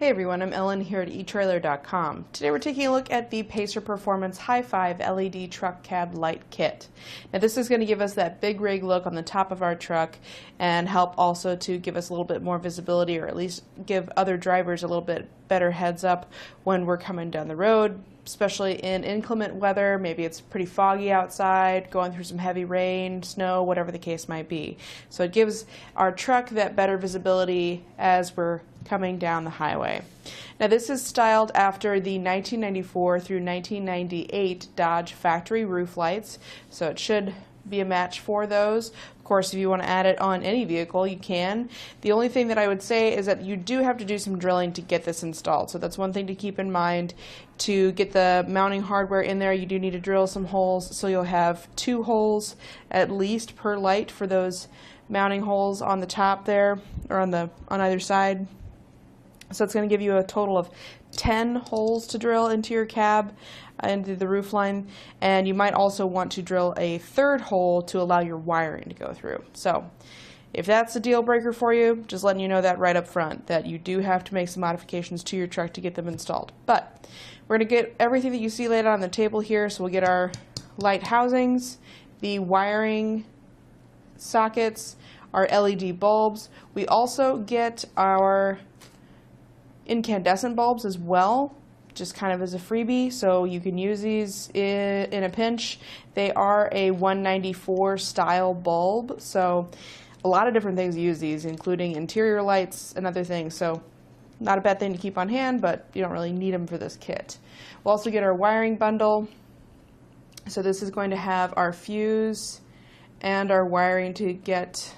Hey everyone, I'm Ellen here at etrailer.com. Today we're taking a look at the Pacer Performance High 5 LED Truck Cab Light Kit. Now this is going to give us that big rig look on the top of our truck and help also to give us a little bit more visibility, or at least give other drivers a little bit better heads up when we're coming down the road, especially in inclement weather. Maybe it's pretty foggy outside, going through some heavy rain, snow, whatever the case might be. So it gives our truck that better visibility as we're coming down the highway. Now this is styled after the 1994 through 1998 Dodge factory roof lights, so it should be a match for those. Of course, if you want to add it on any vehicle, you can. The only thing that I would say is that you do have to do some drilling to get this installed, so that's one thing to keep in mind. To get the mounting hardware in there, you do need to drill some holes, so you'll have 2 holes at least per light for those mounting holes on the top there, or on either side. So it's going to give you a total of 10 holes to drill into your cab, into the roof line, and you might also want to drill a 3rd hole to allow your wiring to go through. So if that's a deal breaker for you, just letting you know that right up front, that you do have to make some modifications to your truck to get them installed. But we're going to get everything that you see laid out on the table here. So we'll get our light housings, the wiring sockets, our LED bulbs. We also get our incandescent bulbs as well, just kind of as a freebie, so you can use these in a pinch. They are a 194 style bulb, so a lot of different things use these, including interior lights and other things, so not a bad thing to keep on hand, but you don't really need them for this kit. We'll also get our wiring bundle. So this is going to have our fuse and our wiring to get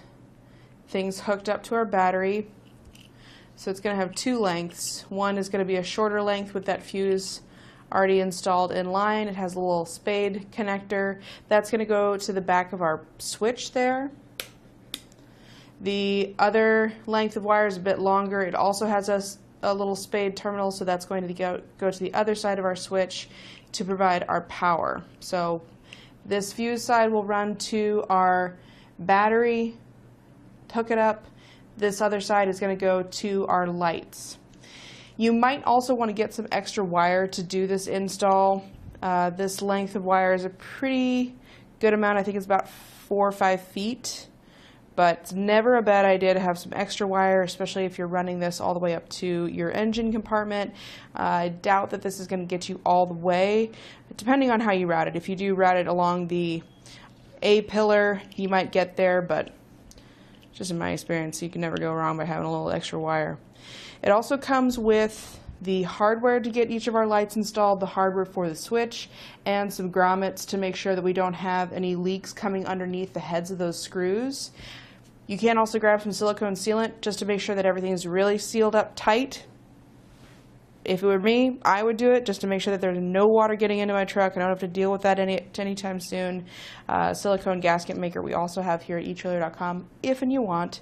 things hooked up to our battery. So it's going to have 2 lengths. One is going to be a shorter length with that fuse already installed in line. It has a little spade connector. That's going to go to the back of our switch there. The other length of wire is a bit longer. It also has a little spade terminal, so that's going to go to the other side of our switch to provide our power. So this fuse side will run to our battery, hook it up. This other side is going to go to our lights. You might also want to get some extra wire to do this install. This length of wire is a pretty good amount. I think it's about 4 or 5 feet, but it's never a bad idea to have some extra wire, especially if you're running this all the way up to your engine compartment. I doubt that this is going to get you all the way, depending on how you route it. If you do route it along the A-pillar, you might get there, but just in my experience, you can never go wrong by having a little extra wire. It also comes with the hardware to get each of our lights installed, the hardware for the switch, and some grommets to make sure that we don't have any leaks coming underneath the heads of those screws. You can also grab some silicone sealant just to make sure that everything is really sealed up tight. If it were me, I would do it just to make sure that there's no water getting into my truck. I don't have to deal with that anytime soon. Silicone gasket maker we also have here at etrailer.com if and you want.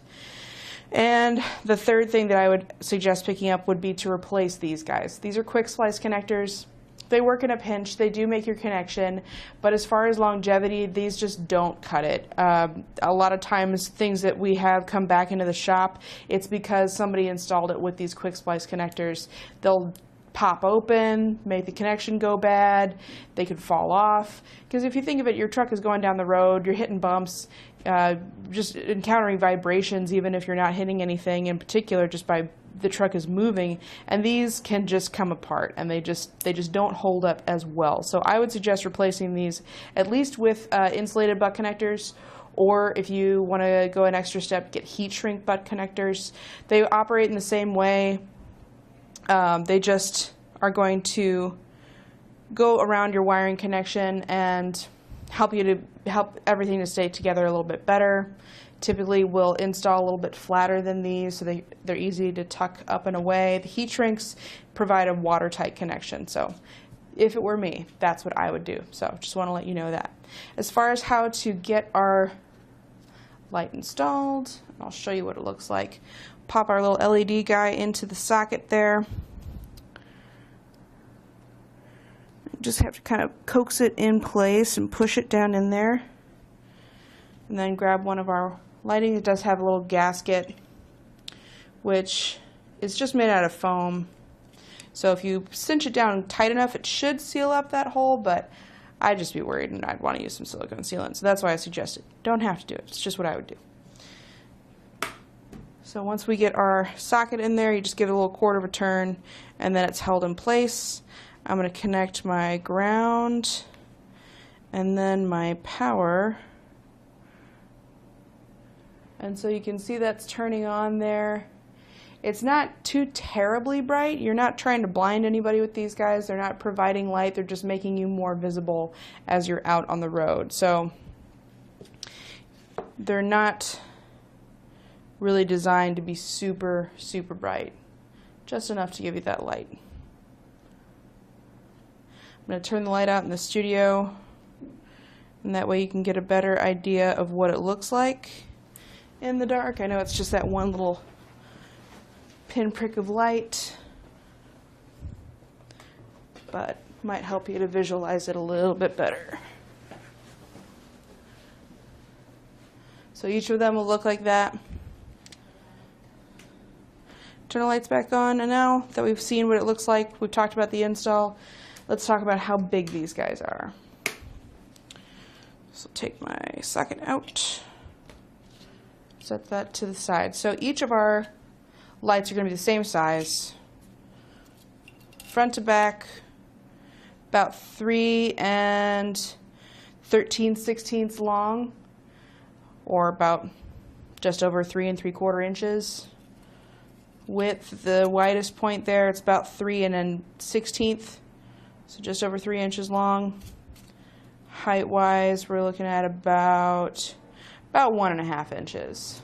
And the 3rd thing that I would suggest picking up would be to replace these guys. These are quick splice connectors. They work in a pinch. They do make your connection, but as far as longevity, these just don't cut it. A lot of times things that we have come back into the shop, it's because somebody installed it with these quick splice connectors. They'll pop open, make the connection go bad, they could fall off. Because if you think of it, your truck is going down the road, you're hitting bumps, just encountering vibrations, even if you're not hitting anything in particular, just by the truck is moving, and these can just come apart, and they just don't hold up as well. So I would suggest replacing these at least with insulated butt connectors, or if you want to go an extra step, get heat shrink butt connectors. They operate in the same way. They just are going to go around your wiring connection and help everything to stay together a little bit better. Typically we'll install a little bit flatter than these, so they're easy to tuck up and away. The heat shrinks provide a watertight connection, so if it were me, that's what I would do. So just want to let you know that. As far as how to get our light installed, I'll show you what it looks like. Pop our little LED guy into the socket there. Just have to kind of coax it in place and push it down in there. And then grab one of our lighting. It does have a little gasket, which it's just made out of foam. So if you cinch it down tight enough, it should seal up that hole, but I'd just be worried and I'd want to use some silicone sealant. So that's why I suggested. Don't have to do it. It's just what I would do. So once we get our socket in there, you just give it a little quarter of a turn and then it's held in place. I'm going to connect my ground and then my power. And so you can see that's turning on there. It's not too terribly bright. You're not trying to blind anybody with these guys. They're not providing light. They're just making you more visible as you're out on the road. So they're not really designed to be super, super bright. Just enough to give you that light. I'm going to turn the light out in the studio, and that way you can get a better idea of what it looks like in the dark. I know it's just that one little pinprick of light, but might help you to visualize it a little bit better. So each of them will look like that. Turn the lights back on, and now that we've seen what it looks like, we've talked about the install, let's talk about how big these guys are. So take my socket out, set that to the side. So each of our lights are going to be the same size, front to back, about 3 13/16 long, or about just over 3 3/4 inches. Width, the widest point there, it's about 3 1/16, so just over 3 inches long. Height wise, we're looking at about 1.5 inches.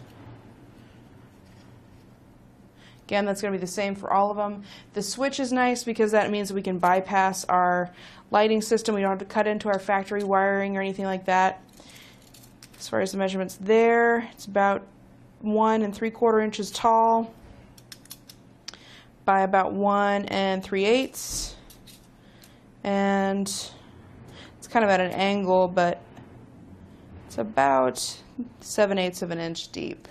Again, that's going to be the same for all of them. The switch is nice because that means that we can bypass our lighting system. We don't have to cut into our factory wiring or anything like that. As far as the measurements there, it's about 1 3/4 inches tall by about 1 3/8, and it's kind of at an angle, but it's about 7/8 of an inch deep.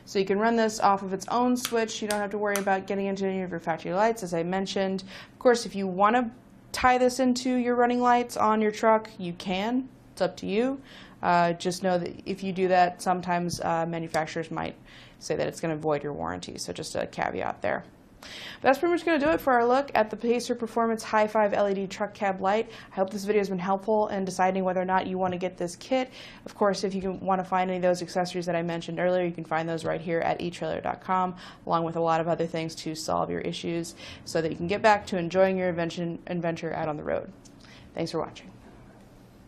So you can run this off of its own switch. You don't have to worry about getting into any of your factory lights, as I mentioned. Of course, if you want to tie this into your running lights on your truck, you can. It's up to you. Just know that if you do that, sometimes manufacturers might say that it's going to void your warranty. So just a caveat there. But that's pretty much going to do it for our look at the Pacer Performance High 5 LED truck cab light. I hope this video has been helpful in deciding whether or not you want to get this kit. Of course, if you want to find any of those accessories that I mentioned earlier, you can find those right here at etrailer.com, along with a lot of other things to solve your issues so that you can get back to enjoying your adventure out on the road. Thanks for watching.